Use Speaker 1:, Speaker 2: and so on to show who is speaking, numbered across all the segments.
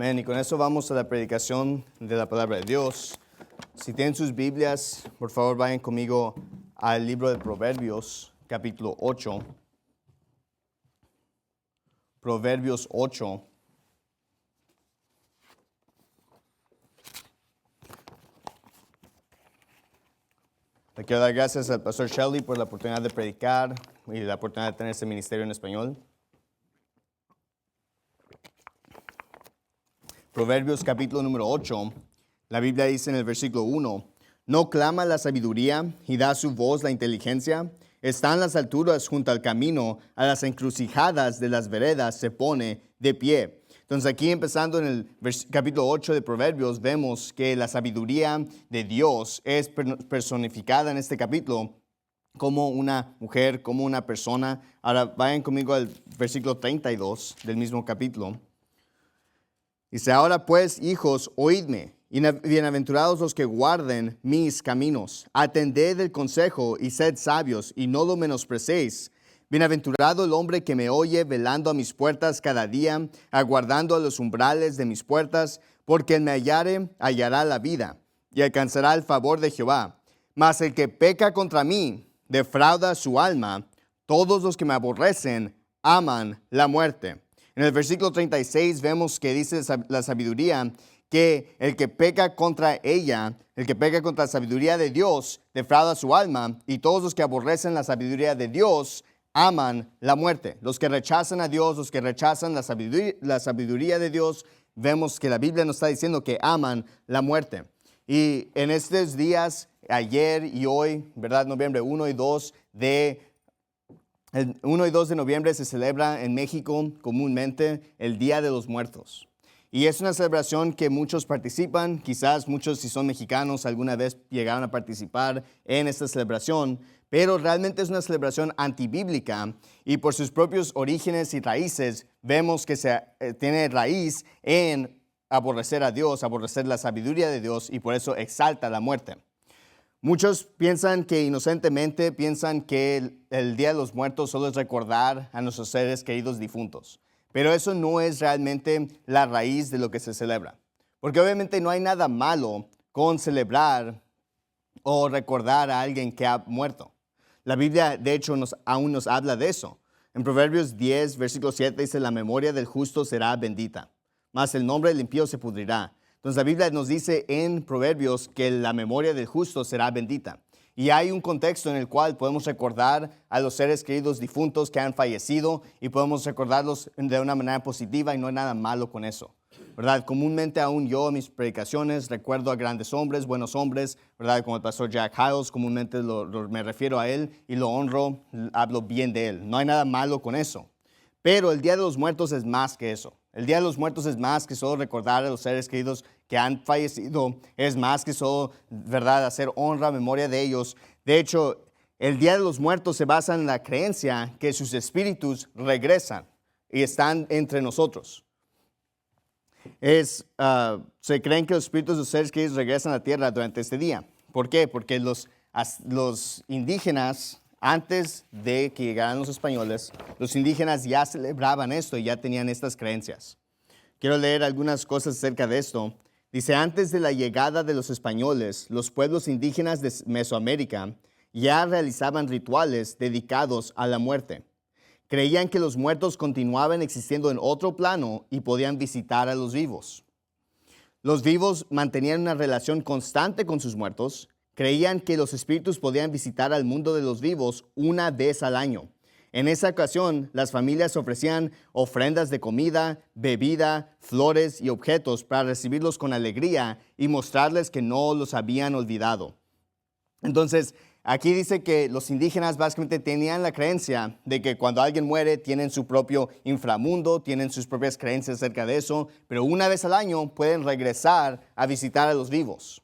Speaker 1: Amén. Y con eso vamos a la predicación de la palabra de Dios. Si tienen sus Biblias, por favor vayan conmigo al libro de Proverbios, capítulo 8. Proverbios 8. Le quiero dar gracias al pastor Shelley por la oportunidad de predicar y la oportunidad de tener este ministerio en español. Proverbios capítulo número 8, la Biblia dice en el versículo 1, ¿no clama la sabiduría y da su voz la inteligencia? Está en las alturas junto al camino, a las encrucijadas de las veredas se pone de pie. Entonces aquí empezando en el capítulo 8 de Proverbios, vemos que la sabiduría de Dios es personificada en este capítulo como una mujer, como una persona. Ahora vayan conmigo al versículo 32 del mismo capítulo. Dice, ahora pues, hijos, oídme, y bienaventurados los que guarden mis caminos. Atended el consejo y sed sabios, y no lo menosprecéis. Bienaventurado el hombre que me oye, velando a mis puertas cada día, aguardando a los umbrales de mis puertas, porque el me hallare, hallará la vida, y alcanzará el favor de Jehová. Mas el que peca contra mí, defrauda su alma. Todos los que me aborrecen, aman la muerte. En el versículo 36 vemos que dice la sabiduría que el que peca contra ella, el que peca contra la sabiduría de Dios, defrauda su alma, y todos los que aborrecen la sabiduría de Dios aman la muerte. Los que rechazan a Dios, los que rechazan la sabiduría de Dios, vemos que la Biblia nos está diciendo que aman la muerte. Y en estos días, ayer y hoy, ¿verdad? Noviembre 1 y 2 el 1 y 2 de noviembre se celebra en México comúnmente el Día de los Muertos. Y es una celebración que muchos participan, quizás muchos si son mexicanos alguna vez llegaron a participar en esta celebración, pero realmente es una celebración antibíblica y por sus propios orígenes y raíces vemos que tiene raíz en aborrecer a Dios, aborrecer la sabiduría de Dios y por eso exalta la muerte. Muchos piensan que inocentemente piensan que el Día de los Muertos solo es recordar a nuestros seres queridos difuntos. Pero eso no es realmente la raíz de lo que se celebra. Porque obviamente no hay nada malo con celebrar o recordar a alguien que ha muerto. La Biblia, de hecho, aún nos habla de eso. En Proverbios 10, versículo 7 dice, la memoria del justo será bendita, mas el nombre del impío se pudrirá. Entonces la Biblia nos dice en Proverbios que la memoria del justo será bendita. Y hay un contexto en el cual podemos recordar a los seres queridos difuntos que han fallecido y podemos recordarlos de una manera positiva y no hay nada malo con eso, ¿verdad? Comúnmente aún yo en mis predicaciones recuerdo a grandes hombres, buenos hombres, ¿verdad? Como el pastor Jack Hyles, comúnmente me refiero a él y lo honro, hablo bien de él. No hay nada malo con eso. Pero el Día de los Muertos es más que eso. El Día de los Muertos es más que solo recordar a los seres queridos que han fallecido. Es más que solo, ¿verdad?, hacer honra, memoria de ellos. De hecho, el Día de los Muertos se basa en la creencia que sus espíritus regresan y están entre nosotros. Se creen que los espíritus de los seres queridos regresan a la tierra durante este día. ¿Por qué? Porque los indígenas, antes de que llegaran los españoles, los indígenas ya celebraban esto y ya tenían estas creencias. Quiero leer algunas cosas acerca de esto. Dice, antes de la llegada de los españoles, los pueblos indígenas de Mesoamérica ya realizaban rituales dedicados a la muerte. Creían que los muertos continuaban existiendo en otro plano y podían visitar a los vivos. Los vivos mantenían una relación constante con sus muertos. Creían que los espíritus podían visitar al mundo de los vivos una vez al año. En esa ocasión, las familias ofrecían ofrendas de comida, bebida, flores y objetos para recibirlos con alegría y mostrarles que no los habían olvidado. Entonces, aquí dice que los indígenas básicamente tenían la creencia de que cuando alguien muere tienen su propio inframundo, tienen sus propias creencias acerca de eso, pero una vez al año pueden regresar a visitar a los vivos.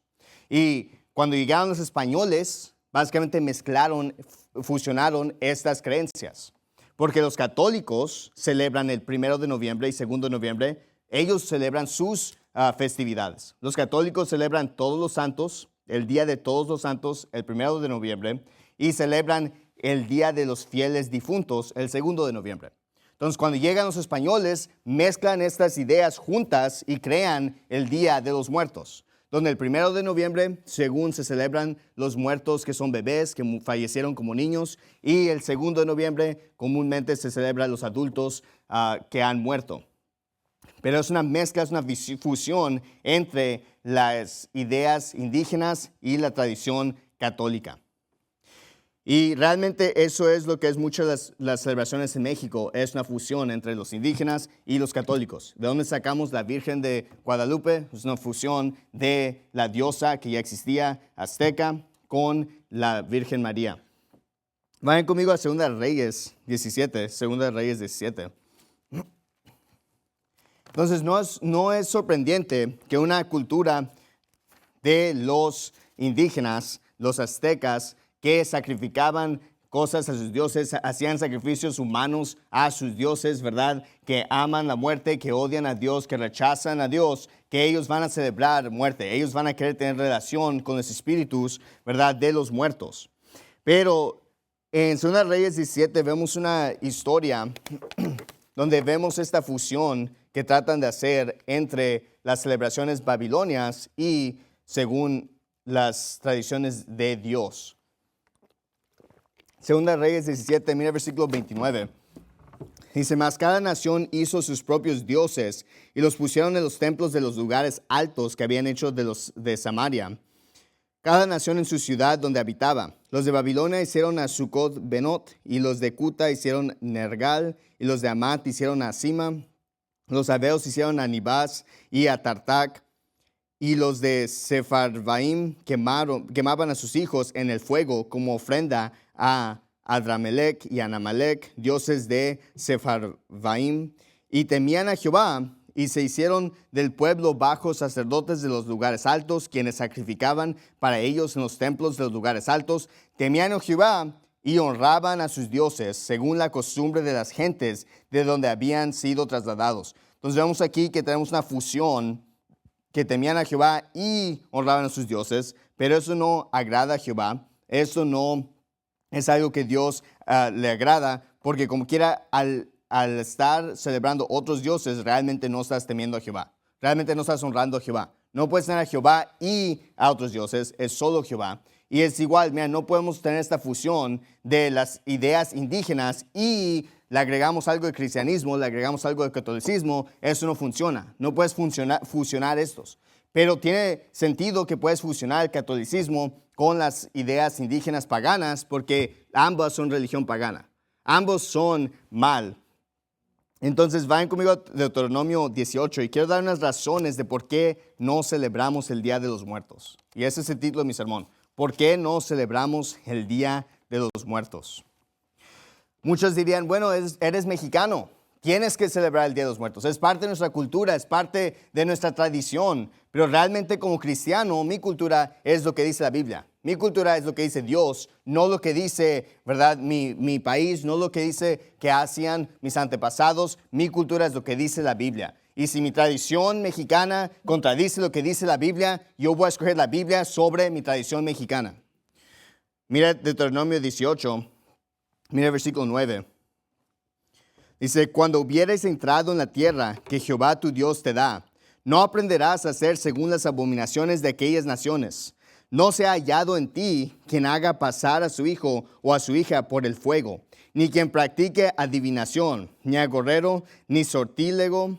Speaker 1: Y cuando llegaron los españoles, básicamente fusionaron estas creencias. Porque los católicos celebran el 1 de noviembre y 2 de noviembre, ellos celebran sus festividades. Los católicos celebran todos los santos, el Día de Todos los Santos, el 1 de noviembre, y celebran el Día de los Fieles Difuntos, el 2 de noviembre. Entonces, cuando llegan los españoles, mezclan estas ideas juntas y crean el Día de los Muertos, donde el 1 de noviembre, según se celebran los muertos que son bebés, que fallecieron como niños, y el 2 de noviembre comúnmente se celebra los adultos que han muerto. Pero es una mezcla, es una fusión entre las ideas indígenas y la tradición católica. Y realmente eso es lo que es muchas de las celebraciones en México, es una fusión entre los indígenas y los católicos. ¿De dónde sacamos la Virgen de Guadalupe? Es una fusión de la diosa que ya existía, azteca, con la Virgen María. Vayan conmigo a 2 Reyes 17, 2 Reyes 17. Entonces, no es sorprendente que una cultura de los indígenas, los aztecas, que sacrificaban cosas a sus dioses, hacían sacrificios humanos a sus dioses, ¿verdad? Que aman la muerte, que odian a Dios, que rechazan a Dios, que ellos van a celebrar muerte, ellos van a querer tener relación con los espíritus, ¿verdad? De los muertos. Pero en 2 Reyes 17 vemos una historia donde vemos esta fusión que tratan de hacer entre las celebraciones babilonias y según las tradiciones de Dios. 2 Reyes 17, mira el versículo 29. Dice, mas cada nación hizo sus propios dioses y los pusieron en los templos de los lugares altos que habían hecho de Samaria. Cada nación en su ciudad donde habitaba. Los de Babilonia hicieron a Sucot-Benot, y los de Cuta hicieron Nergal, y los de Amat hicieron a Sima. Los abeos hicieron a Nibás y a Tartac, y los de Sepharvaim quemaban a sus hijos en el fuego como ofrenda a Adramelech y a Anamelech, dioses de Sepharvaim, y temían a Jehová, y se hicieron del pueblo bajos sacerdotes de los lugares altos, quienes sacrificaban para ellos en los templos de los lugares altos. Temían a Jehová y honraban a sus dioses, según la costumbre de las gentes de donde habían sido trasladados. Entonces vemos aquí que tenemos una fusión, que temían a Jehová y honraban a sus dioses, pero eso no agrada a Jehová, eso no es algo que Dios le agrada, porque como quiera, al estar celebrando otros dioses, realmente no estás temiendo a Jehová, realmente no estás honrando a Jehová. No puedes tener a Jehová y a otros dioses, es solo Jehová. Y es igual, mira, no podemos tener esta fusión de las ideas indígenas y le agregamos algo de cristianismo, le agregamos algo de catolicismo, eso no funciona. No puedes fusionar estos. Pero tiene sentido que puedes fusionar el catolicismo con las ideas indígenas paganas, porque ambas son religión pagana. Ambos son mal. Entonces vayan conmigo a Deuteronomio 18 y quiero dar unas razones de por qué no celebramos el Día de los Muertos. Y ese es el título de mi sermón. ¿Por qué no celebramos el Día de los Muertos? Muchos dirían, bueno, eres mexicano, tienes que celebrar el Día de los Muertos. Es parte de nuestra cultura, es parte de nuestra tradición. Pero realmente como cristiano, mi cultura es lo que dice la Biblia. Mi cultura es lo que dice Dios, no lo que dice, ¿verdad? Mi país, no lo que dice que hacían mis antepasados. Mi cultura es lo que dice la Biblia. Y si mi tradición mexicana contradice lo que dice la Biblia, yo voy a escoger la Biblia sobre mi tradición mexicana. Mira Deuteronomio 18, mira el versículo 9. Dice, cuando hubieres entrado en la tierra que Jehová tu Dios te da, no aprenderás a hacer según las abominaciones de aquellas naciones. No sea hallado en ti quien haga pasar a su hijo o a su hija por el fuego, ni quien practique adivinación, ni agorero, ni sortílego,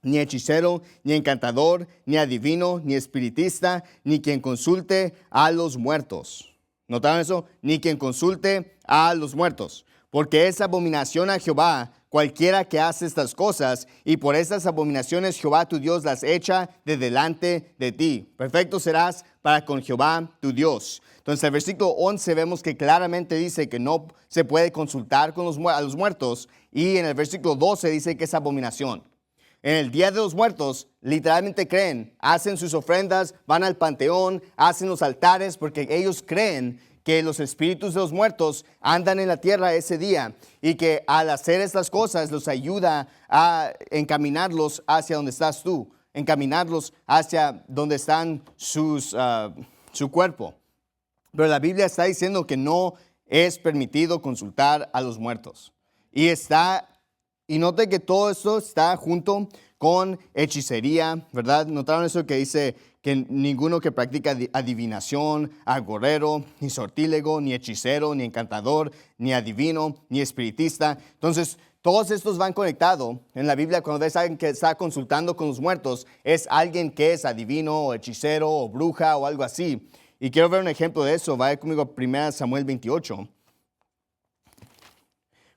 Speaker 1: ni hechicero, ni encantador, ni adivino, ni espiritista, ni quien consulte a los muertos. ¿Notaron eso? Ni quien consulte a los muertos. Porque es abominación a Jehová cualquiera que hace estas cosas, y por estas abominaciones Jehová tu Dios las echa de delante de ti. Perfecto serás para con Jehová tu Dios. Entonces, en el versículo 11 vemos que claramente dice que no se puede consultar con a los muertos, y en el versículo 12 dice que es abominación. En el Día de los Muertos, literalmente creen, hacen sus ofrendas, van al panteón, hacen los altares, porque ellos creen que los espíritus de los muertos andan en la tierra ese día y que al hacer estas cosas los ayuda a encaminarlos hacia donde estás tú, encaminarlos hacia donde están su cuerpo. Pero la Biblia está diciendo que no es permitido consultar a los muertos. Y está Y note que todo esto está junto con hechicería, ¿verdad? ¿Notaron eso que dice que ninguno que practica adivinación, agorero, ni sortílego, ni hechicero, ni encantador, ni adivino, ni espiritista? Entonces, todos estos van conectados. En la Biblia, cuando ves a alguien que está consultando con los muertos, es alguien que es adivino, o hechicero, o bruja, o algo así. Y quiero ver un ejemplo de eso. Vaya conmigo a 1 Samuel 28.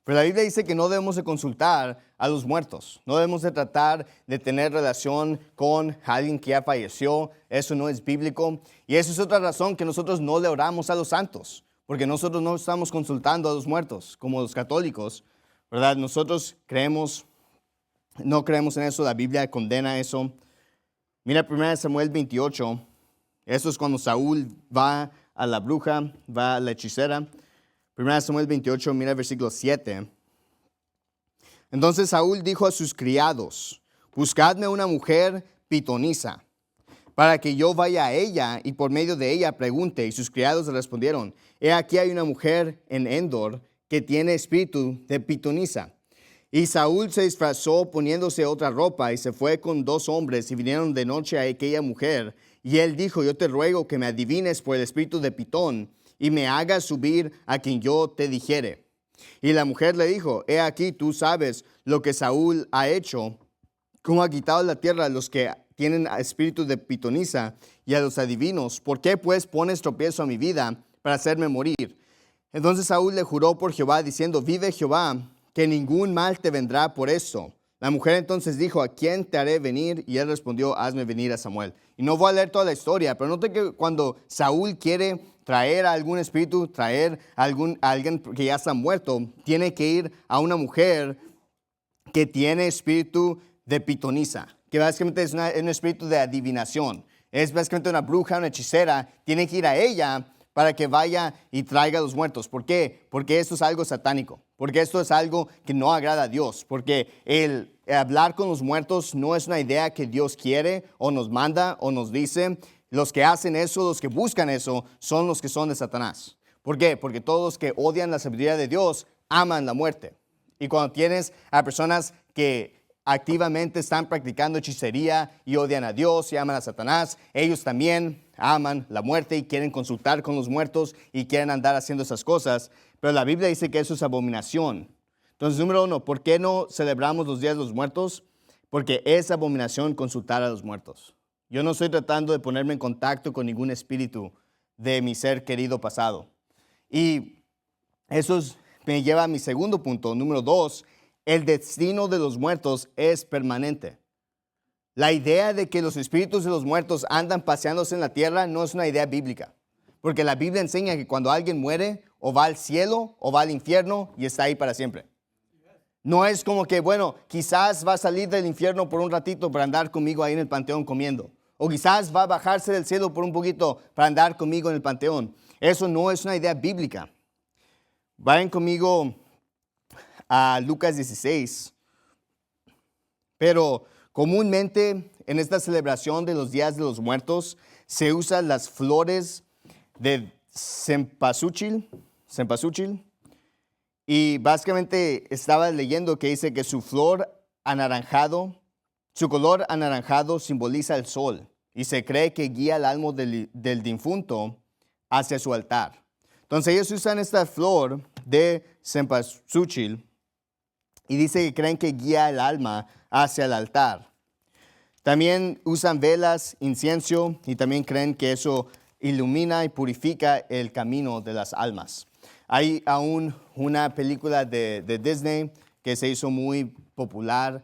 Speaker 1: Pero la Biblia dice que no debemos de consultar a los muertos. No debemos de tratar de tener relación con alguien que ya falleció. Eso no es bíblico. Y esa es otra razón que nosotros no le oramos a los santos. Porque nosotros no estamos consultando a los muertos, como los católicos, ¿verdad? Nosotros no creemos en eso. La Biblia condena eso. Mira 1 Samuel 28. Eso es cuando Saúl va a la bruja, va a la hechicera. 1 Samuel 28, mira el versículo 7. Entonces Saúl dijo a sus criados, buscadme una mujer pitonisa, para que yo vaya a ella y por medio de ella pregunte. Y sus criados le respondieron, he aquí hay una mujer en Endor que tiene espíritu de pitonisa. Y Saúl se disfrazó poniéndose otra ropa y se fue con 2 hombres y vinieron de noche a aquella mujer. Y él dijo, yo te ruego que me adivines por el espíritu de Pitón y me hagas subir a quien yo te dijere. Y la mujer le dijo, he aquí tú sabes lo que Saúl ha hecho, cómo ha quitado la tierra a los que tienen espíritu de pitonisa y a los adivinos. ¿Por qué pues pones tropiezo a mi vida para hacerme morir? Entonces Saúl le juró por Jehová diciendo, vive Jehová, que ningún mal te vendrá por esto. La mujer entonces dijo, ¿a quién te haré venir? Y él respondió, hazme venir a Samuel. Y no voy a leer toda la historia, pero note que cuando Saúl quiere traer a algún espíritu, traer a alguien que ya está muerto, tiene que ir a una mujer que tiene espíritu de pitonisa, que básicamente es un espíritu de adivinación. Es básicamente una bruja, una hechicera. Tiene que ir a ella para que vaya y traiga a los muertos. ¿Por qué? Porque esto es algo satánico. Porque esto es algo que no agrada a Dios. Porque el hablar con los muertos no es una idea que Dios quiere o nos manda o nos dice. Los que hacen eso, los que buscan eso, son los que son de Satanás. ¿Por qué? Porque todos los que odian la sabiduría de Dios aman la muerte. Y cuando tienes a personas que activamente están practicando hechicería y odian a Dios y aman a Satanás, ellos también aman la muerte y quieren consultar con los muertos y quieren andar haciendo esas cosas. Pero la Biblia dice que eso es abominación. Entonces, número 1, ¿por qué no celebramos los días de los muertos? Porque es abominación consultar a los muertos. Yo no estoy tratando de ponerme en contacto con ningún espíritu de mi ser querido pasado. Y eso me lleva a mi segundo punto. Número 2, el destino de los muertos es permanente. La idea de que los espíritus de los muertos andan paseándose en la tierra no es una idea bíblica. Porque la Biblia enseña que cuando alguien muere, o va al cielo o va al infierno y está ahí para siempre. No es como que, bueno, quizás va a salir del infierno por un ratito para andar conmigo ahí en el panteón comiendo. O quizás va a bajarse del cielo por un poquito para andar conmigo en el panteón. Eso no es una idea bíblica. Vayan conmigo a Lucas 16. Pero comúnmente en esta celebración de los días de los muertos se usan las flores de cempasúchil. Y básicamente estaba leyendo que dice que su color anaranjado simboliza el sol y se cree que guía el alma del difunto hacia su altar. Entonces ellos usan esta flor de cempasúchil y dice que creen que guía el alma hacia el altar. También usan velas, incienso y también creen que eso ilumina y purifica el camino de las almas. Hay aún una película de Disney que se hizo muy popular,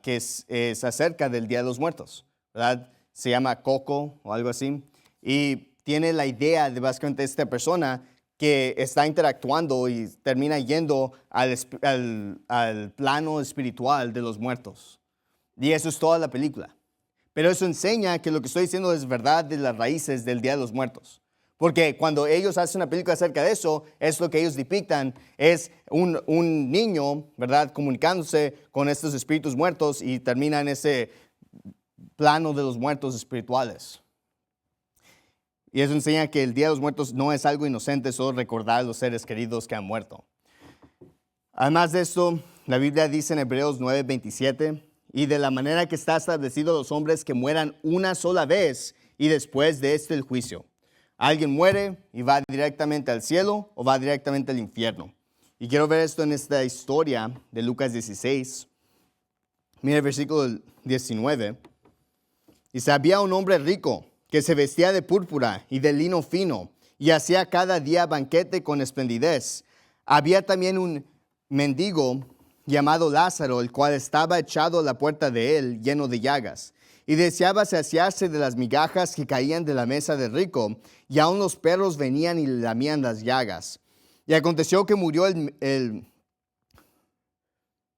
Speaker 1: que es acerca del Día de los Muertos, ¿verdad? Se llama Coco o algo así. Y tiene la idea de básicamente esta persona que está interactuando y termina yendo al plano espiritual de los muertos. Y eso es toda la película. Pero eso enseña que lo que estoy diciendo es verdad de las raíces del Día de los Muertos. Porque cuando ellos hacen una película acerca de eso, es lo que ellos depictan, es un niño, ¿verdad?, comunicándose con estos espíritus muertos y termina en ese plano de los muertos espirituales. Y eso enseña que el Día de los Muertos no es algo inocente, solo recordar a los seres queridos que han muerto. Además de esto, La Biblia dice en Hebreos 9:27, y de la manera que está establecido los hombres que mueran una sola vez y después de este el juicio. Alguien muere y va directamente al cielo o va directamente al infierno. Y quiero ver esto en esta historia de Lucas 16. Mira el versículo 19. Dice, había un hombre rico que se vestía de púrpura y de lino fino y hacía cada día banquete con esplendidez. Había también un mendigo llamado Lázaro, el cual estaba echado a la puerta de él, lleno de llagas, y deseaba saciarse de las migajas que caían de la mesa del rico, y aun los perros venían y le lamían las llagas. Y aconteció que murió el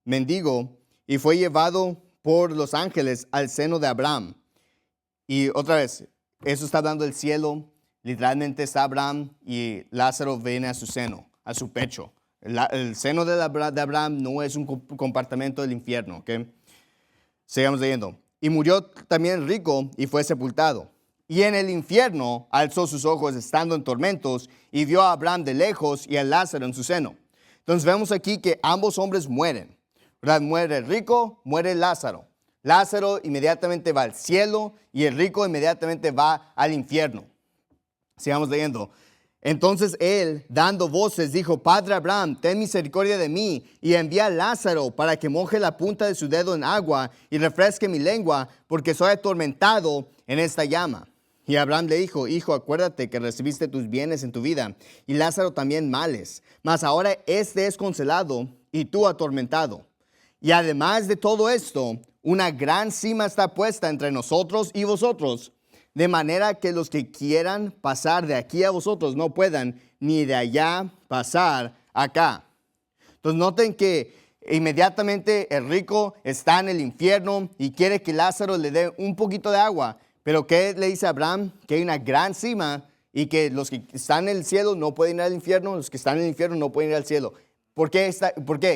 Speaker 1: mendigo y fue llevado por los ángeles al seno de Abraham. Y otra vez, eso está hablando del cielo. Literalmente está Abraham y Lázaro viene a su seno, a su pecho. El seno de Abraham no es un compartimento del infierno. ¿Okay? Sigamos leyendo. Y murió también rico y fue sepultado. Y en el infierno alzó sus ojos estando en tormentos y vio a Abraham de lejos y a Lázaro en su seno. Entonces vemos aquí que ambos hombres mueren. ¿Verdad? Muere el rico, muere Lázaro. Lázaro inmediatamente va al cielo y el rico inmediatamente va al infierno. Sigamos leyendo. Entonces él, dando voces, dijo, Padre Abraham, ten misericordia de mí y envía a Lázaro para que moje la punta de su dedo en agua y refresque mi lengua, porque soy atormentado en esta llama. Y Abraham le dijo, hijo, acuérdate que recibiste tus bienes en tu vida y Lázaro también males, mas ahora este es consolado y tú atormentado. Y además de todo esto, una gran cima está puesta entre nosotros y vosotros, de manera que los que quieran pasar de aquí a vosotros no puedan, ni de allá pasar acá. Entonces noten que inmediatamente el rico está en el infierno y quiere que Lázaro le dé un poquito de agua. Pero ¿qué le dice a Abraham? Que hay una gran cima y que los que están en el cielo no pueden ir al infierno, los que están en el infierno no pueden ir al cielo. ¿Por qué?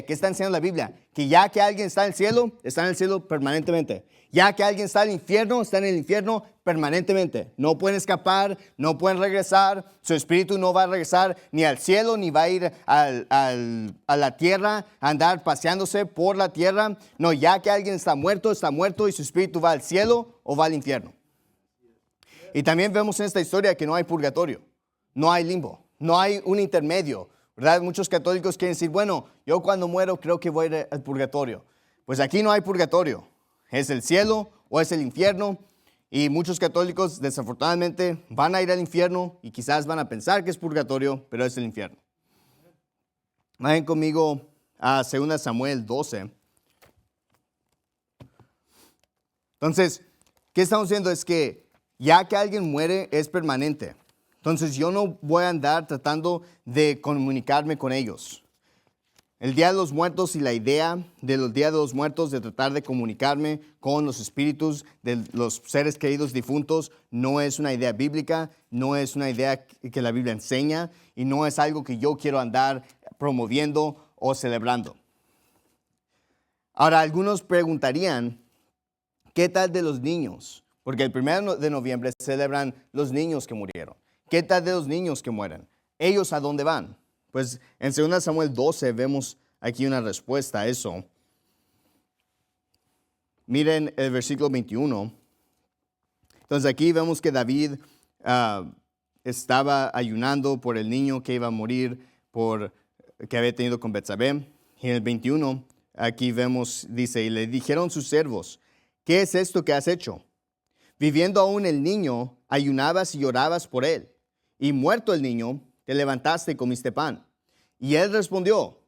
Speaker 1: ¿Qué está enseñando la Biblia? Que ya que alguien está en el cielo permanentemente. Ya que alguien está en el infierno permanentemente. No pueden escapar, no pueden regresar. Su espíritu no va a regresar ni al cielo, ni va a ir a la tierra, a andar paseándose por la tierra. No, ya que alguien está muerto y su espíritu va al cielo o va al infierno. Y también vemos en esta historia que no hay purgatorio, no hay limbo, no hay un intermedio. ¿Verdad? Muchos católicos quieren decir, bueno, yo cuando muero creo que voy a ir al purgatorio. Pues aquí no hay purgatorio. Es el cielo o es el infierno. Y muchos católicos desafortunadamente van a ir al infierno y quizás van a pensar que es purgatorio, pero es el infierno. Vayan conmigo a 2 Samuel 12. Entonces, ¿qué estamos viendo? Es que ya que alguien muere es permanente. Entonces yo no voy a andar tratando de comunicarme con ellos. El Día de los Muertos y la idea del Día de los Muertos de tratar de comunicarme con los espíritus de los seres queridos difuntos no es una idea bíblica, no es una idea que la Biblia enseña y no es algo que yo quiero andar promoviendo o celebrando. Ahora, algunos preguntarían, ¿qué tal de los niños? Porque el 1 de noviembre celebran los niños que murieron. ¿Qué tal de los niños que mueren? ¿Ellos a dónde van? Pues en 2 Samuel 12 vemos aquí una respuesta a eso. Miren el versículo 21. Entonces aquí vemos que David estaba ayunando por el niño que iba a morir que había tenido con Betsabé. Y en el 21 aquí vemos, dice, y le dijeron sus siervos, ¿qué es esto que has hecho? Viviendo aún el niño, ayunabas y llorabas por él. Y muerto el niño, te levantaste y comiste pan. Y él respondió,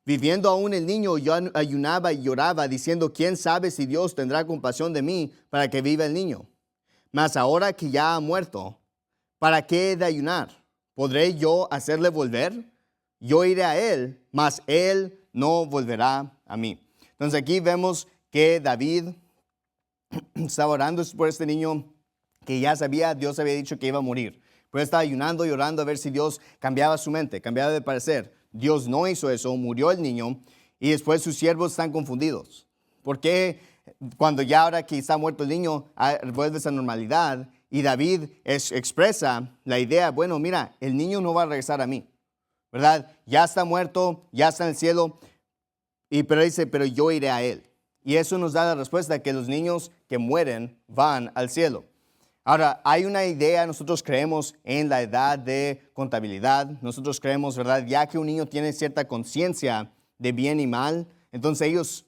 Speaker 1: viviendo aún el niño, yo ayunaba y lloraba, diciendo, ¿quién sabe si Dios tendrá compasión de mí para que viva el niño? Mas ahora que ya ha muerto, ¿para qué he de ayunar? ¿Podré yo hacerle volver? Yo iré a él, mas él no volverá a mí. Entonces aquí vemos que David estaba orando por este niño que ya sabía, Dios había dicho que iba a morir. Pero estaba ayunando y orando a ver si Dios cambiaba su mente, cambiaba de parecer. Dios no hizo eso, murió el niño y después sus siervos están confundidos. ¿Por qué cuando ya ahora que está muerto el niño vuelve a esa normalidad? Y David expresa la idea, bueno, mira, el niño no va a regresar a mí, ¿verdad? Ya está muerto, ya está en el cielo. Pero dice, pero yo iré a él. Y eso nos da la respuesta que los niños que mueren van al cielo. Ahora, hay una idea, nosotros creemos en la edad de contabilidad, nosotros creemos, ¿verdad? Ya que un niño tiene cierta conciencia de bien y mal, entonces ellos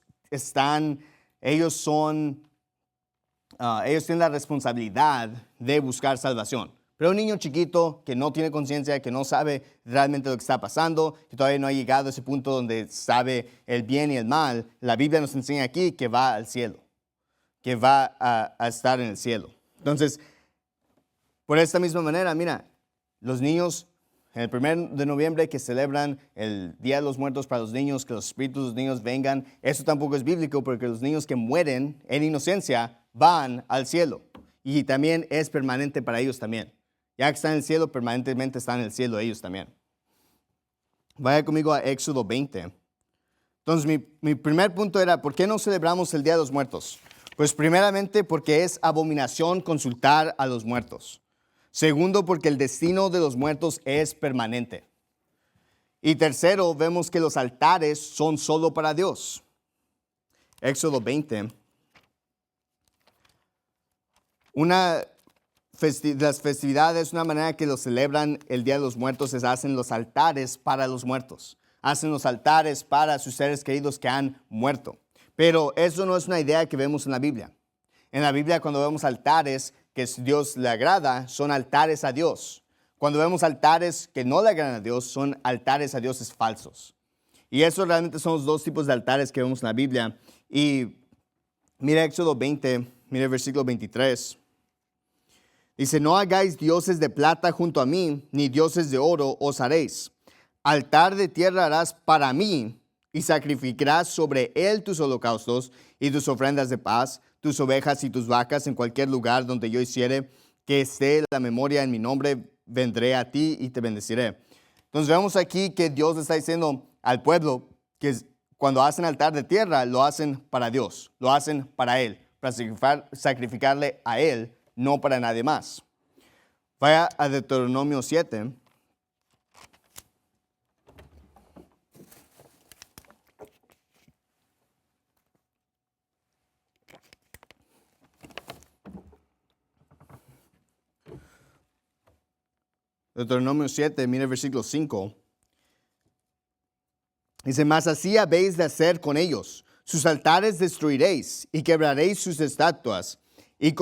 Speaker 1: tienen la responsabilidad de buscar salvación. Pero un niño chiquito que no tiene conciencia, que no sabe realmente lo que está pasando, que todavía no ha llegado a ese punto donde sabe el bien y el mal, la Biblia nos enseña aquí que va al cielo, que va a estar en el cielo. Entonces, por esta misma manera, mira, los niños, en el 1 de noviembre que celebran el Día de los Muertos para los niños, que los espíritus de los niños vengan, eso tampoco es bíblico porque los niños que mueren en inocencia van al cielo. Y también es permanente para ellos también. Ya que están en el cielo, permanentemente están en el cielo ellos también. Vaya conmigo a Éxodo 20. Entonces, mi primer punto era, ¿por qué no celebramos el Día de los Muertos? Pues primeramente porque es abominación consultar a los muertos. Segundo, porque el destino de los muertos es permanente. Y tercero, vemos que los altares son solo para Dios. Éxodo 20. Las festividades, una manera que lo celebran el Día de los Muertos es hacen los altares para los muertos. Hacen los altares para sus seres queridos que han muerto. Pero eso no es una idea que vemos en la Biblia. En la Biblia, cuando vemos altares que Dios le agrada, son altares a Dios. Cuando vemos altares que no le agradan a Dios, son altares a dioses falsos. Y eso realmente son los dos tipos de altares que vemos en la Biblia. Y mira Éxodo 20, mira el versículo 23. Dice, no hagáis dioses de plata junto a mí, ni dioses de oro os haréis. Altar de tierra harás para mí, y sacrificarás sobre él tus holocaustos y tus ofrendas de paz, tus ovejas y tus vacas en cualquier lugar donde yo hiciere que esté la memoria en mi nombre, vendré a ti y te bendeciré. Entonces vemos aquí que Dios le está diciendo al pueblo que cuando hacen altar de tierra, lo hacen para Dios, lo hacen para Él, para sacrificarle a Él, no para nadie más. Vaya a Deuteronomio 7. Deuteronomio 7, mire el versículo 5. Dice, mas así habéis de hacer con ellos. Sus altares destruiréis y quebraréis sus estatuas y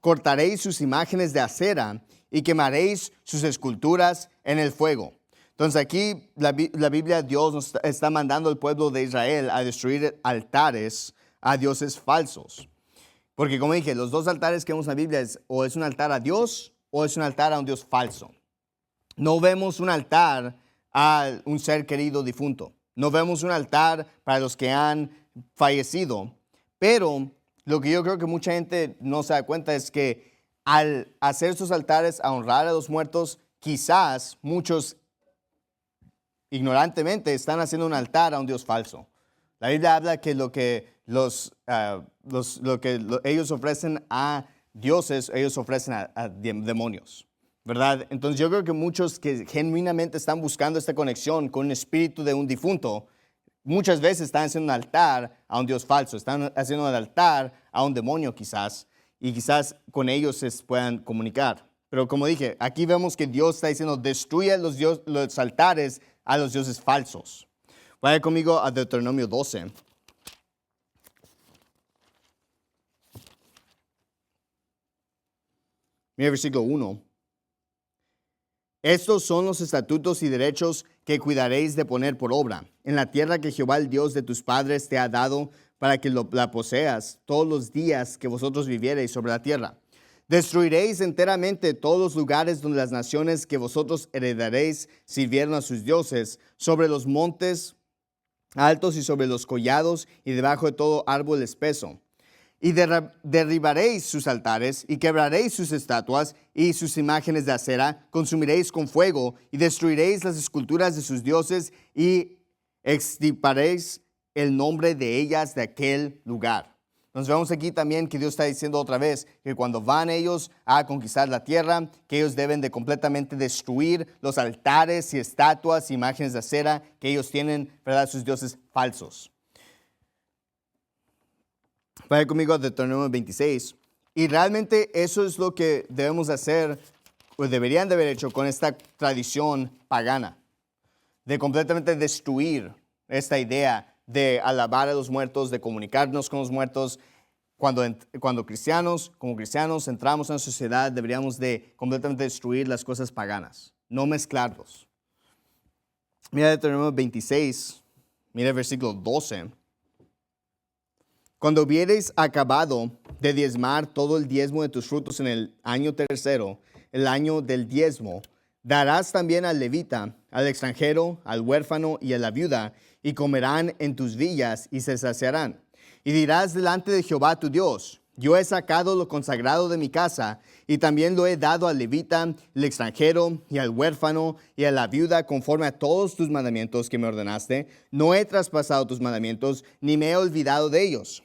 Speaker 1: cortaréis sus imágenes de acera y quemaréis sus esculturas en el fuego. Entonces aquí la Biblia, Dios nos está mandando al pueblo de Israel a destruir altares a dioses falsos. Porque como dije, los dos altares que vemos en la Biblia o es un altar a Dios o es un altar a un Dios falso. No vemos un altar a un ser querido difunto. No vemos un altar para los que han fallecido. Pero lo que yo creo que mucha gente no se da cuenta es que al hacer sus altares a honrar a los muertos, quizás muchos ignorantemente están haciendo un altar a un Dios falso. La Biblia habla que lo que ellos ofrecen a dioses, ellos ofrecen a demonios. ¿Verdad? Entonces yo creo que muchos que genuinamente están buscando esta conexión con el espíritu de un difunto, muchas veces están haciendo un altar a un Dios falso, están haciendo un altar a un demonio quizás, y quizás con ellos se puedan comunicar. Pero como dije, aquí vemos que Dios está diciendo, destruye los altares a los dioses falsos. Vaya conmigo a Deuteronomio 12. Mira el versículo 1. Estos son los estatutos y derechos que cuidaréis de poner por obra en la tierra que Jehová, el Dios de tus padres, te ha dado para que la poseas todos los días que vosotros viviereis sobre la tierra. Destruiréis enteramente todos los lugares donde las naciones que vosotros heredaréis sirvieron a sus dioses, sobre los montes altos y sobre los collados y debajo de todo árbol espeso. Y derribaréis sus altares y quebraréis sus estatuas y sus imágenes de acera, consumiréis con fuego y destruiréis las esculturas de sus dioses y extirparéis el nombre de ellas de aquel lugar. Entonces vemos aquí también que Dios está diciendo otra vez que cuando van ellos a conquistar la tierra, que ellos deben de completamente destruir los altares y estatuas, imágenes de acera que ellos tienen, ¿verdad? Sus dioses falsos. Vaya conmigo a Deuteronomio 26. Y realmente eso es lo que debemos hacer, o deberían de haber hecho con esta tradición pagana, de completamente destruir esta idea de alabar a los muertos, de comunicarnos con los muertos. Cuando cristianos, como cristianos, entramos en la sociedad, deberíamos de completamente destruir las cosas paganas, no mezclarlos. Mira Deuteronomio 26, mira el versículo 12. Cuando hubiereis acabado de diezmar todo el diezmo de tus frutos en el año tercero, el año del diezmo, darás también al levita, al extranjero, al huérfano y a la viuda, y comerán en tus villas y se saciarán. Y dirás delante de Jehová tu Dios: yo he sacado lo consagrado de mi casa, y también lo he dado al levita, al extranjero, y al huérfano, y a la viuda, conforme a todos tus mandamientos que me ordenaste. No he traspasado tus mandamientos, ni me he olvidado de ellos.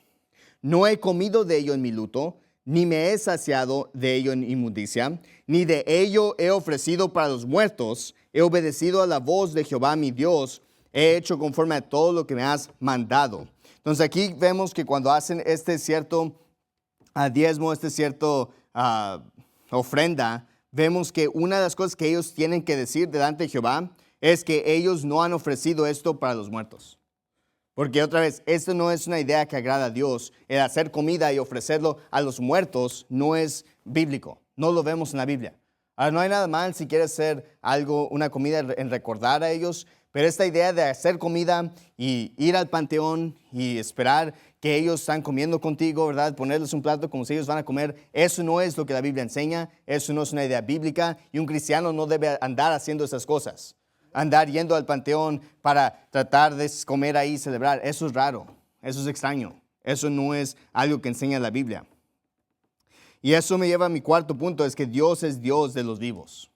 Speaker 1: No he comido de ello en mi luto, ni me he saciado de ello en inmundicia, ni de ello he ofrecido para los muertos. He obedecido a la voz de Jehová mi Dios, he hecho conforme a todo lo que me has mandado. Entonces aquí vemos que cuando hacen este cierto diezmo, este cierto ofrenda, vemos que una de las cosas que ellos tienen que decir delante de Jehová es que ellos no han ofrecido esto para los muertos. Porque otra vez, esto no es una idea que agrada a Dios. El hacer comida y ofrecerlo a los muertos no es bíblico. No lo vemos en la Biblia. Ahora, no hay nada mal si quieres hacer algo, una comida en recordar a ellos, pero esta idea de hacer comida y ir al panteón y esperar que ellos están comiendo contigo, ¿verdad? Ponerles un plato como si ellos van a comer, eso no es lo que la Biblia enseña, eso no es una idea bíblica y un cristiano no debe andar haciendo esas cosas. Andar yendo al panteón para tratar de comer ahí y celebrar, eso es raro, eso es extraño, eso no es algo que enseña la Biblia. Y eso me lleva a mi cuarto punto, es que Dios es Dios de los vivos.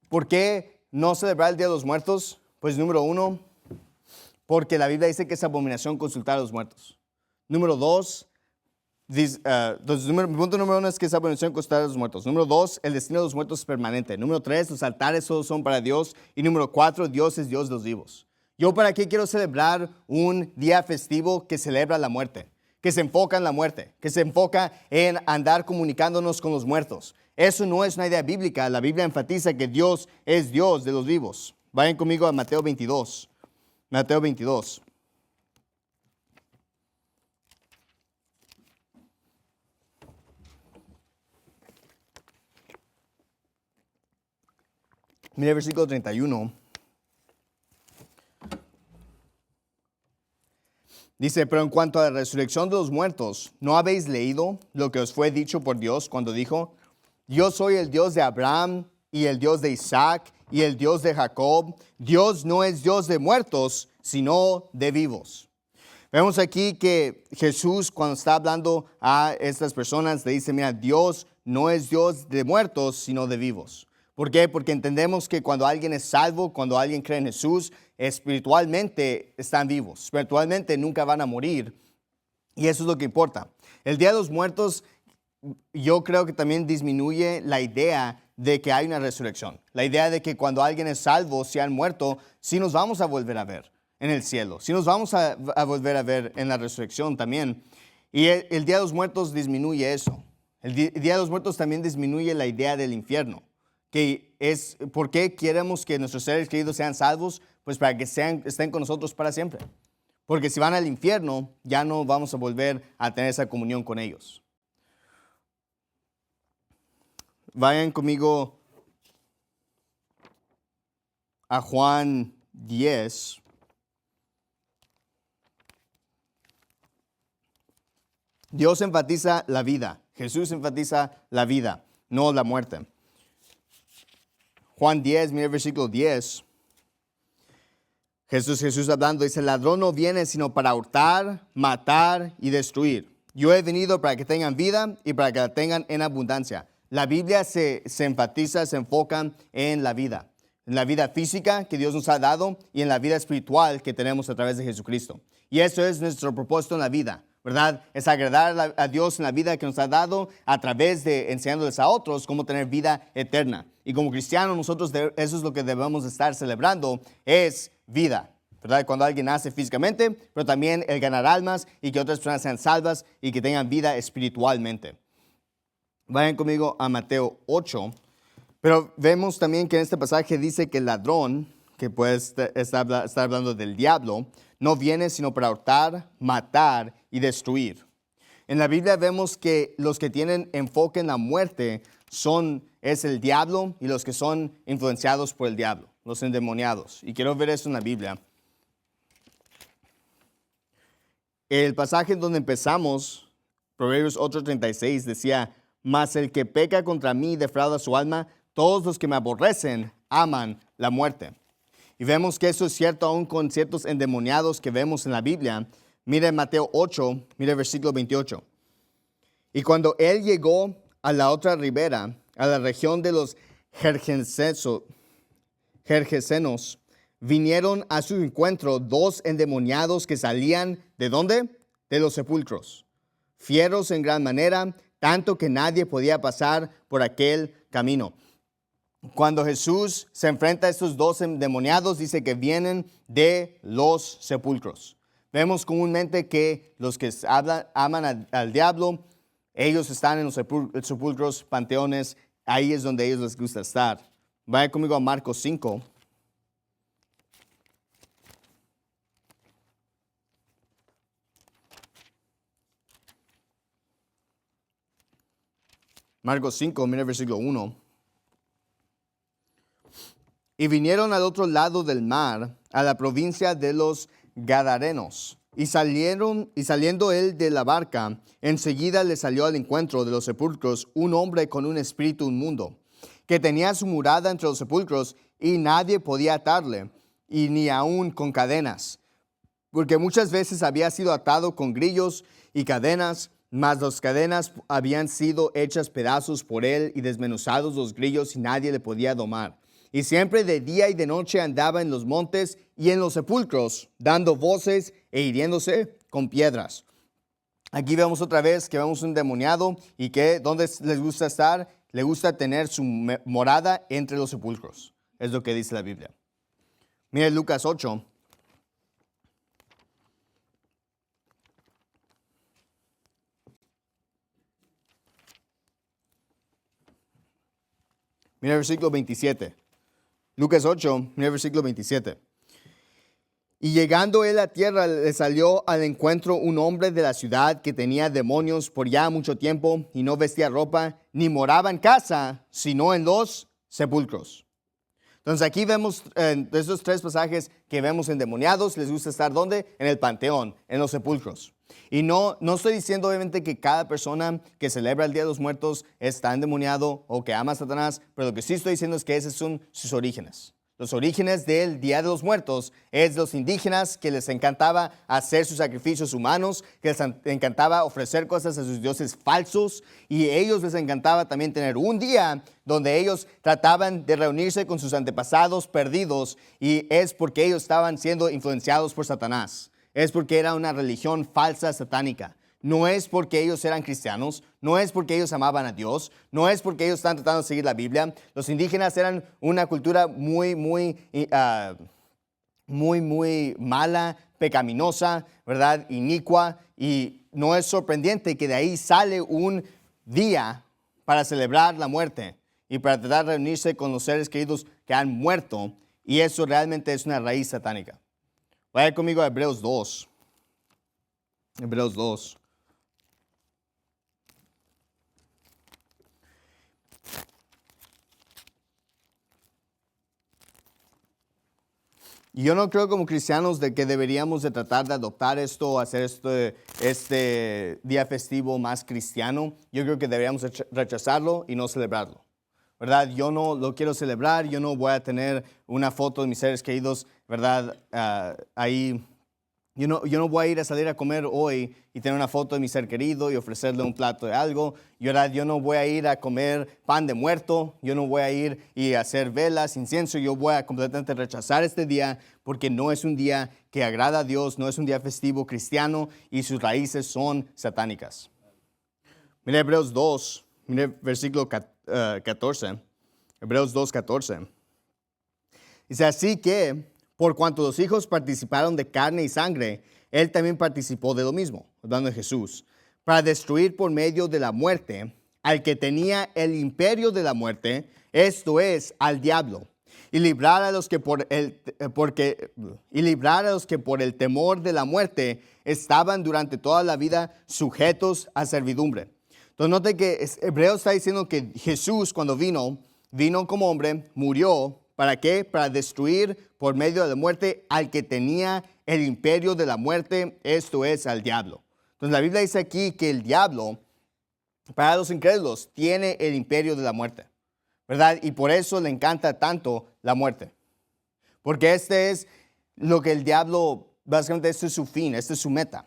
Speaker 1: ¿Por qué no celebrar el Día de los Muertos? Pues número uno, porque la Biblia dice que es abominación consultar a los muertos. Número dos, mi punto número uno es que es abominación consultar a los muertos. Número dos, el destino de los muertos es permanente. Número tres, los altares solo son para Dios. Y número cuatro, Dios es Dios de los vivos. ¿Yo para qué quiero celebrar un día festivo que celebra la muerte? Que se enfoca en la muerte, que se enfoca en andar comunicándonos con los muertos. Eso no es una idea bíblica. La Biblia enfatiza que Dios es Dios de los vivos. Vayan conmigo a Mateo 22. Mateo 22. Mira el versículo 31. Dice, pero en cuanto a la resurrección de los muertos, ¿no habéis leído lo que os fue dicho por Dios cuando dijo: yo soy el Dios de Abraham y el Dios de Isaac y el Dios de Jacob? Dios no es Dios de muertos, sino de vivos. Vemos aquí que Jesús, cuando está hablando a estas personas, le dice, mira, Dios no es Dios de muertos, sino de vivos. ¿Por qué? Porque entendemos que cuando alguien es salvo, cuando alguien cree en Jesús, espiritualmente están vivos. Espiritualmente nunca van a morir. Y eso es lo que importa. El Día de los Muertos, yo creo que también disminuye la idea de que hay una resurrección. La idea de que cuando alguien es salvo, si han muerto, sí nos vamos a volver a ver en el cielo. Sí nos vamos a volver a ver en la resurrección también. Y el Día de los Muertos disminuye eso. El Día de los Muertos también disminuye la idea del infierno. Que es, ¿por qué queremos que nuestros seres queridos sean salvos? Pues para que estén con nosotros para siempre. Porque si van al infierno, ya no vamos a volver a tener esa comunión con ellos. Vayan conmigo a Juan 10. Dios enfatiza la vida. Jesús enfatiza la vida, no la muerte. Juan 10, mira el versículo 10. Jesús hablando, dice, el ladrón no viene sino para hurtar, matar y destruir. Yo he venido para que tengan vida y para que la tengan en abundancia. La Biblia se enfatiza, se enfoca en la vida física que Dios nos ha dado y en la vida espiritual que tenemos a través de Jesucristo. Y eso es nuestro propósito en la vida, ¿verdad? Es agradar a Dios en la vida que nos ha dado a través de enseñándoles a otros cómo tener vida eterna. Y como cristianos nosotros eso es lo que debemos estar celebrando, es vida. ¿verdad? Cuando alguien nace físicamente, pero también el ganar almas y que otras personas sean salvas y que tengan vida espiritualmente. Vayan conmigo a Mateo 8, pero vemos también que en este pasaje dice que el ladrón, que puede estar hablando del diablo, no viene sino para hurtar, matar y destruir. En la Biblia vemos que los que tienen enfoque en la muerte es el diablo y los que son influenciados por el diablo, los endemoniados. Y quiero ver eso en la Biblia. El pasaje en donde empezamos, Proverbios 8:36, decía: mas el que peca contra mí defrauda su alma, todos los que me aborrecen aman la muerte. Y vemos que eso es cierto aún con ciertos endemoniados que vemos en la Biblia. Mire Mateo 8, mire versículo 28. Y cuando él llegó a la otra ribera, a la región de los Gergesenos, vinieron a su encuentro dos endemoniados que salían, ¿de dónde? De los sepulcros, fieros en gran manera, tanto que nadie podía pasar por aquel camino. Cuando Jesús se enfrenta a estos dos endemoniados, dice que vienen de los sepulcros. Vemos comúnmente que los que aman al diablo, ellos están en los sepulcros, panteones, ahí es donde a ellos les gusta estar. Vaya conmigo a Marcos 5. Marcos 5, mira el versículo 1. Y vinieron al otro lado del mar, a la provincia de los Gadarenos. Y saliendo él de la barca, enseguida le salió al encuentro de los sepulcros un hombre con un espíritu inmundo, que tenía su morada entre los sepulcros, y nadie podía atarle, y ni aun con cadenas, porque muchas veces había sido atado con grillos y cadenas, mas las cadenas habían sido hechas pedazos por él y desmenuzados los grillos, y nadie le podía domar. Y siempre de día y de noche andaba en los montes y en los sepulcros, dando voces e hiriéndose con piedras. Aquí vemos otra vez que vemos un endemoniado y que ¿dónde les gusta estar? Le gusta tener su morada entre los sepulcros. Es lo que dice la Biblia. Mire Lucas 8. Mira el versículo 27. Lucas 8, mira el versículo 27. Y llegando él a tierra, le salió al encuentro un hombre de la ciudad que tenía demonios por ya mucho tiempo y no vestía ropa, ni moraba en casa, sino en los sepulcros. Entonces aquí vemos de esos tres pasajes que vemos endemoniados, les gusta estar ¿dónde? En el panteón, en los sepulcros. Y no estoy diciendo obviamente que cada persona que celebra el Día de los Muertos está endemoniado o que ama a Satanás, pero lo que sí estoy diciendo es que esos son sus orígenes. Los orígenes del Día de los Muertos es de los indígenas que les encantaba hacer sus sacrificios humanos, que les encantaba ofrecer cosas a sus dioses falsos, y a ellos les encantaba también tener un día donde ellos trataban de reunirse con sus antepasados perdidos, y es porque ellos estaban siendo influenciados por Satanás. Es porque era una religión falsa satánica. No es porque ellos eran cristianos, no es porque ellos amaban a Dios, no es porque ellos estaban tratando de seguir la Biblia. Los indígenas eran una cultura muy mala, pecaminosa, ¿verdad? Inicua, y no es sorprendente que de ahí sale un día para celebrar la muerte y para tratar de reunirse con los seres queridos que han muerto, y eso realmente es una raíz satánica. Vaya conmigo a Hebreos 2. Hebreos 2. Y yo no creo como cristianos de que deberíamos de tratar de adoptar esto, hacer este día festivo más cristiano. Yo creo que deberíamos rechazarlo y no celebrarlo, ¿verdad? Yo no lo quiero celebrar, yo no voy a tener una foto de mis seres queridos, ¿verdad? Ahí. Yo no voy a ir a salir a comer hoy y tener una foto de mi ser querido y ofrecerle un plato de algo. Yo no voy a ir a comer pan de muerto. Yo no voy a ir y hacer velas, incienso. Yo voy a completamente rechazar este día porque no es un día que agrada a Dios, no es un día festivo cristiano y sus raíces son satánicas. Mira Hebreos 2, mira versículo 14. Hebreos 2, 14. Dice así que por cuanto los hijos participaron de carne y sangre, él también participó de lo mismo, hablando de Jesús, para destruir por medio de la muerte al que tenía el imperio de la muerte, esto es, al diablo, y librar a los que por el temor de la muerte estaban durante toda la vida sujetos a servidumbre. Entonces note que Hebreo está diciendo que Jesús cuando vino como hombre, murió, ¿para qué? Para destruir por medio de la muerte al que tenía el imperio de la muerte, esto es, al diablo. Entonces la Biblia dice aquí que el diablo, para los incrédulos, tiene el imperio de la muerte, ¿verdad? Y por eso le encanta tanto la muerte. Porque este es lo que el diablo, básicamente este es su fin, esta es su meta.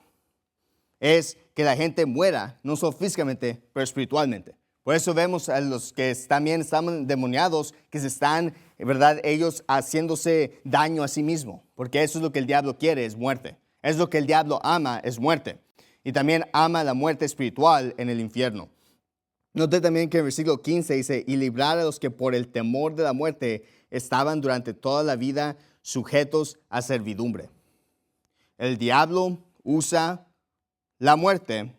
Speaker 1: Es que la gente muera, no solo físicamente, pero espiritualmente. Por eso vemos a los que también están endemoniados, que se están, ¿verdad? Ellos haciéndose daño a sí mismos. Porque eso es lo que el diablo quiere, es muerte. Es lo que el diablo ama, es muerte. Y también ama la muerte espiritual en el infierno. Note también que en el versículo 15 dice, y librar a los que por el temor de la muerte estaban durante toda la vida sujetos a servidumbre. El diablo usa la muerte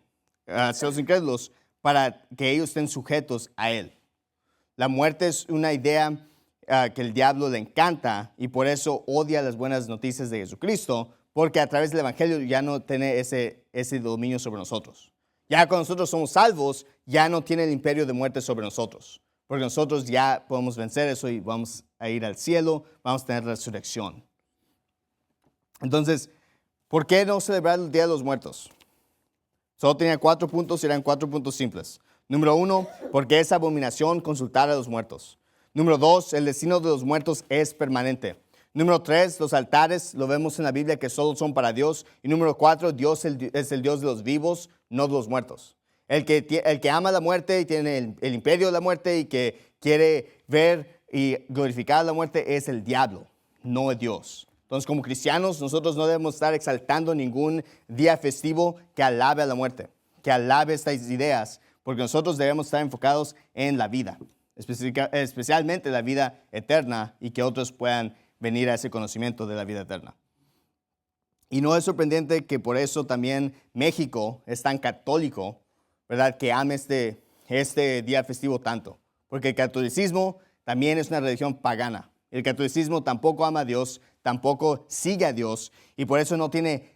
Speaker 1: hacia los incrédulos para que ellos estén sujetos a él. La muerte es una idea que el diablo le encanta y por eso odia las buenas noticias de Jesucristo, porque a través del evangelio ya no tiene ese dominio sobre nosotros. Ya cuando nosotros somos salvos, ya no tiene el imperio de muerte sobre nosotros, porque nosotros ya podemos vencer eso y vamos a ir al cielo, vamos a tener resurrección. Entonces, ¿por qué no celebrar el Día de los Muertos? Solo tenía 4 puntos y eran 4 puntos simples. Número 1, porque es abominación consultar a los muertos. Número 2, el destino de los muertos es permanente. Número 3, los altares, lo vemos en la Biblia que solo son para Dios. Y número 4, Dios es el Dios de los vivos, no de los muertos. El que ama la muerte y tiene el imperio de la muerte y que quiere ver y glorificar la muerte es el diablo, no es Dios. Entonces, como cristianos, nosotros no debemos estar exaltando ningún día festivo que alabe a la muerte, que alabe estas ideas, porque nosotros debemos estar enfocados en la vida, especialmente la vida eterna y que otros puedan venir a ese conocimiento de la vida eterna. Y no es sorprendente que por eso también México es tan católico, ¿verdad? Que ame este día festivo tanto, porque el catolicismo también es una religión pagana. El catolicismo tampoco ama a Dios, tampoco sigue a Dios y por eso no tiene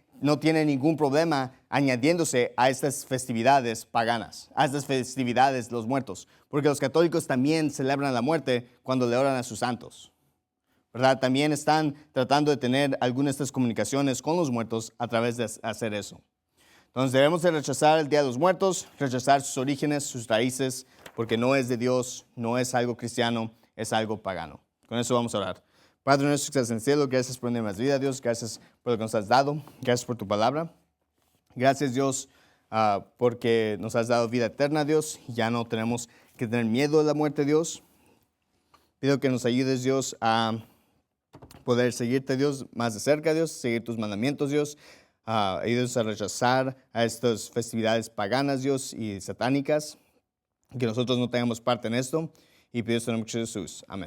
Speaker 1: ningún problema añadiéndose a estas festividades paganas, a estas festividades de los muertos, porque los católicos también celebran la muerte cuando le oran a sus santos, ¿verdad? También están tratando de tener algunas de estas comunicaciones con los muertos a través de hacer eso. Entonces debemos de rechazar el Día de los Muertos, rechazar sus orígenes, sus raíces, porque no es de Dios, no es algo cristiano, es algo pagano. Con eso vamos a orar. Padre nuestro que estás en el cielo, gracias por darnos más vida, Dios. Gracias por lo que nos has dado. Gracias por tu palabra. Gracias, Dios, porque nos has dado vida eterna, Dios. Ya no tenemos que tener miedo de la muerte, Dios. Pido que nos ayudes, Dios, a poder seguirte, Dios, más de cerca, Dios. Seguir tus mandamientos, Dios. Ayúdanos a rechazar a estas festividades paganas, Dios, y satánicas. Que nosotros no tengamos parte en esto. Y pido esto en el nombre de Jesús. Amén.